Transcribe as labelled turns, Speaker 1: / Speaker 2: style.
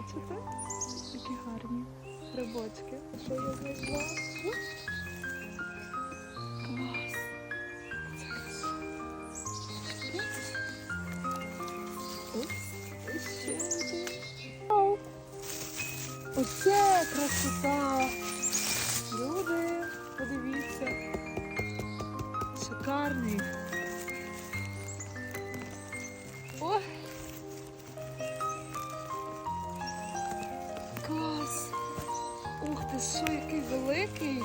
Speaker 1: бачите? Такі гарні грибочки. Що я знайшла? Клас! Упс, і ще один. Вау! Оце красота! Люди, подивіться. Шикарний. Ой! Клас! Ух ти, що, який великий!